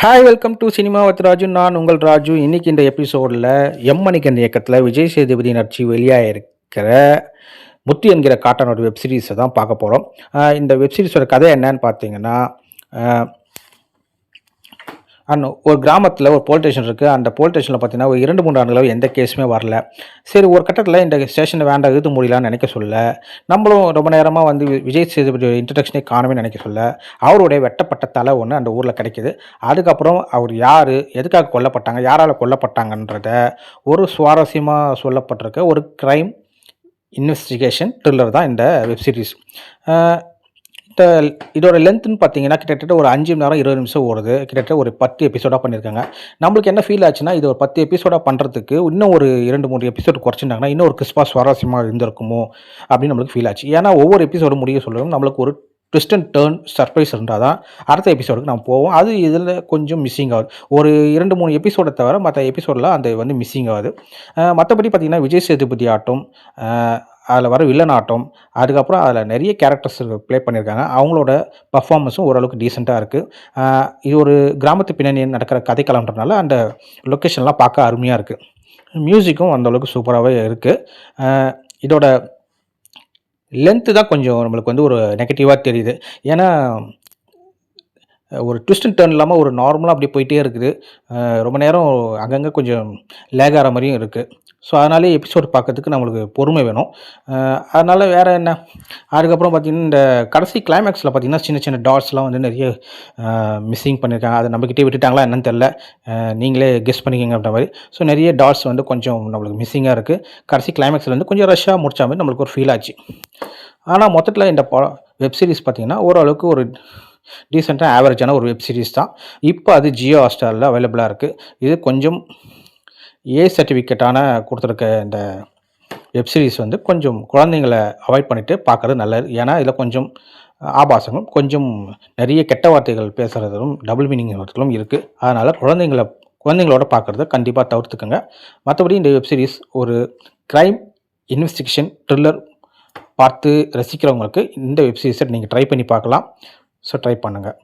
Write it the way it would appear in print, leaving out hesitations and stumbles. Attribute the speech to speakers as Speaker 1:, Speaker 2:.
Speaker 1: Hi welcome to cinema with Raju. நான் உங்கள் ராஜு. இன்னைக்கு இந்த எபிசோடில் மணிகண்டன் இயக்கத்தில் விஜய் சேதுபதி நடிச்சு வெளியாகிருக்கிற முத்து என்கிற காட்டனோட வெப்சீரிஸை தான் பார்க்க போகிறோம். இந்த வெப்சீரிஸோட கதை என்னன்னு பார்த்தீங்கன்னா, ஒரு கிராமத்தில் ஒரு போலீஸ் ஸ்டேஷன் இருக்குது. அந்த போலீஸ் ஸ்டேஷனில் பார்த்தீங்கன்னா ஒரு 2-3 ஆண்டுகளாக எந்த கேஸுமே வரல. சரி, ஒரு கட்டத்தில் இந்த ஸ்டேஷனை வேண்டாம் இழுத்து முடியலான்னு நினைக்க சொல்ல, நம்மளும் ரொம்ப நேரமாக வந்து விஜய் சேதுபதி இன்ட்ரடக்ஷனே காணவே நினைக்க சொல்ல, அவருடைய வெட்டப்பட்ட தலை ஒன்று அந்த ஊரில் கிடைக்கிது. அதுக்கப்புறம் அவர் யார், எதுக்காக கொல்லப்பட்டாங்க, யாரால் கொல்லப்பட்டாங்கன்றத ஒரு சுவாரஸ்யமாக சொல்லப்பட்டிருக்க ஒரு க்ரைம் இன்வெஸ்டிகேஷன் த்ரில்லர் தான் இந்த வெப்சீரிஸ். இதோட லென்த்துன்னு பார்த்தீங்கன்னா கிட்டத்தட்ட ஒரு 5 மணி நேரம் 20 நிமிஷம் ஓடுது. கிட்டத்தட்ட ஒரு 10 எபிசோடாக பண்ணியிருக்காங்க. நம்மளுக்கு என்ன ஃபீல் ஆச்சுன்னா, இது ஒரு 10 எபிசோடாக பண்ணுறதுக்கு இன்னும் ஒரு 2-3 எபிசோடு குறைச்சிருந்தாங்கன்னா இன்னும் ஒரு கிறிஸ்பாக சுவாரஸ்யமாக இருந்திருக்குமோ அப்படின்னு நம்மளுக்கு ஃபீல் ஆச்சு. ஏன்னா ஒவ்வொரு எபிசோடு முடிய சொல்லணும் நம்மளுக்கு ஒரு ட்விஸ்ட் அண்ட் டேர்ன் சர்ப்ரைஸ் இருந்தால் தான் அடுத்த எபிசோடுக்கு நம்ம போவோம். அது இதில் கொஞ்சம் மிஸ்ஸிங் ஆகுது. ஒரு 2-3 எபிசோடை தவிர மற்ற எபிசோடில் அந்த வந்து மிஸ்ஸிங் ஆகுது. மற்றபடி பார்த்திங்கன்னா விஜய் சேதுபதி ஆட்டம், அதில் வர வில்லன் ஆட்டம், அதுக்கப்புறம் அதில் நிறைய கேரக்டர்ஸ் ப்ளே பண்ணியிருக்காங்க. அவங்களோட பர்ஃபார்மன்ஸும் ஓரளவுக்கு டீசெண்டாக இருக்குது. இது ஒரு கிராமத்து பின்னணி நடக்கிற கதைக்களம்ன்றனால அந்த லொக்கேஷன்லாம் பார்க்க அருமையாக இருக்குது. மியூசிக்கும் அந்தளவுக்கு சூப்பராகவே இருக்குது. இதோட லென்த்து தான் கொஞ்சம் நம்மளுக்கு வந்து ஒரு நெகட்டிவாக தெரியுது. ஏன்னா ஒரு ட்விஸ்ட் அண்ட் டர்ன் இல்லாமல் ஒரு நார்மலாக அப்படியே போயிட்டே இருக்குது. ரொம்ப நேரம் அங்கங்கே கொஞ்சம் லேக் ஆகிற மாதிரியும் இருக்குது. ஸோ அதனாலே எபிசோடு பார்க்கறதுக்கு நம்மளுக்கு பொறுமை வேணும். அதனால் வேறு என்ன, அதுக்கப்புறம் பார்த்திங்கன்னா இந்த கடைசி கிளைமேக்ஸில் பார்த்திங்கன்னா சின்ன சின்ன டாட்ஸ்லாம் வந்து நிறைய மிஸ்ஸிங் பண்ணியிருக்காங்க. அதை நம்மக்கிட்டே விட்டுட்டாங்களா என்னன்னு தெரில, நீங்களே கெஸ் பண்ணிக்கங்க அப்படின்ற மாதிரி. ஸோ நிறைய டாட்ஸ் வந்து கொஞ்சம் நம்மளுக்கு மிஸ்ஸிங்காக இருக்குது. கடைசி கிளைமேக்ஸில் வந்து கொஞ்சம் ரஷ்ஷாக முடிச்ச மாதிரி நம்மளுக்கு ஒரு ஃபீல் ஆச்சு. ஆனால் மொத்தத்தில் இந்த வெப்சீரிஸ் பார்த்திங்கன்னா ஓரளவுக்கு ஒரு டீசெண்டாக ஆவரேஜான ஒரு வெப்சீரிஸ் தான். இப்போ அது ஜியோ ஹாட்ஸ்டாரில் அவைலபிளாக இருக்குது. இது கொஞ்சம் சர்டிஃபிகேட்டான கொடுத்துருக்க இந்த வெப்சீரிஸ் வந்து கொஞ்சம் குழந்தைங்களை அவாய்ட் பண்ணிவிட்டு பார்க்குறது நல்லது. ஏன்னா இதில் கொஞ்சம் ஆபாசங்களும் கொஞ்சம் நிறைய கெட்ட வார்த்தைகள் பேசுகிறதும் டபுள் மீனிங் வார்த்தைகளும் இருக்குது. அதனால் குழந்தைங்களோட பார்க்குறத கண்டிப்பாக தவிர்த்துக்கோங்க. மற்றபடி இந்த வெப்சீரிஸ் ஒரு க்ரைம் இன்வெஸ்டிகேஷன் த்ரில்லர் பார்த்து ரசிக்கிறவங்களுக்கு இந்த வெப்சீரிஸை நீங்கள் ட்ரை பண்ணி பார்க்கலாம். ஸோ ட்ரை பண்ணுங்கள்.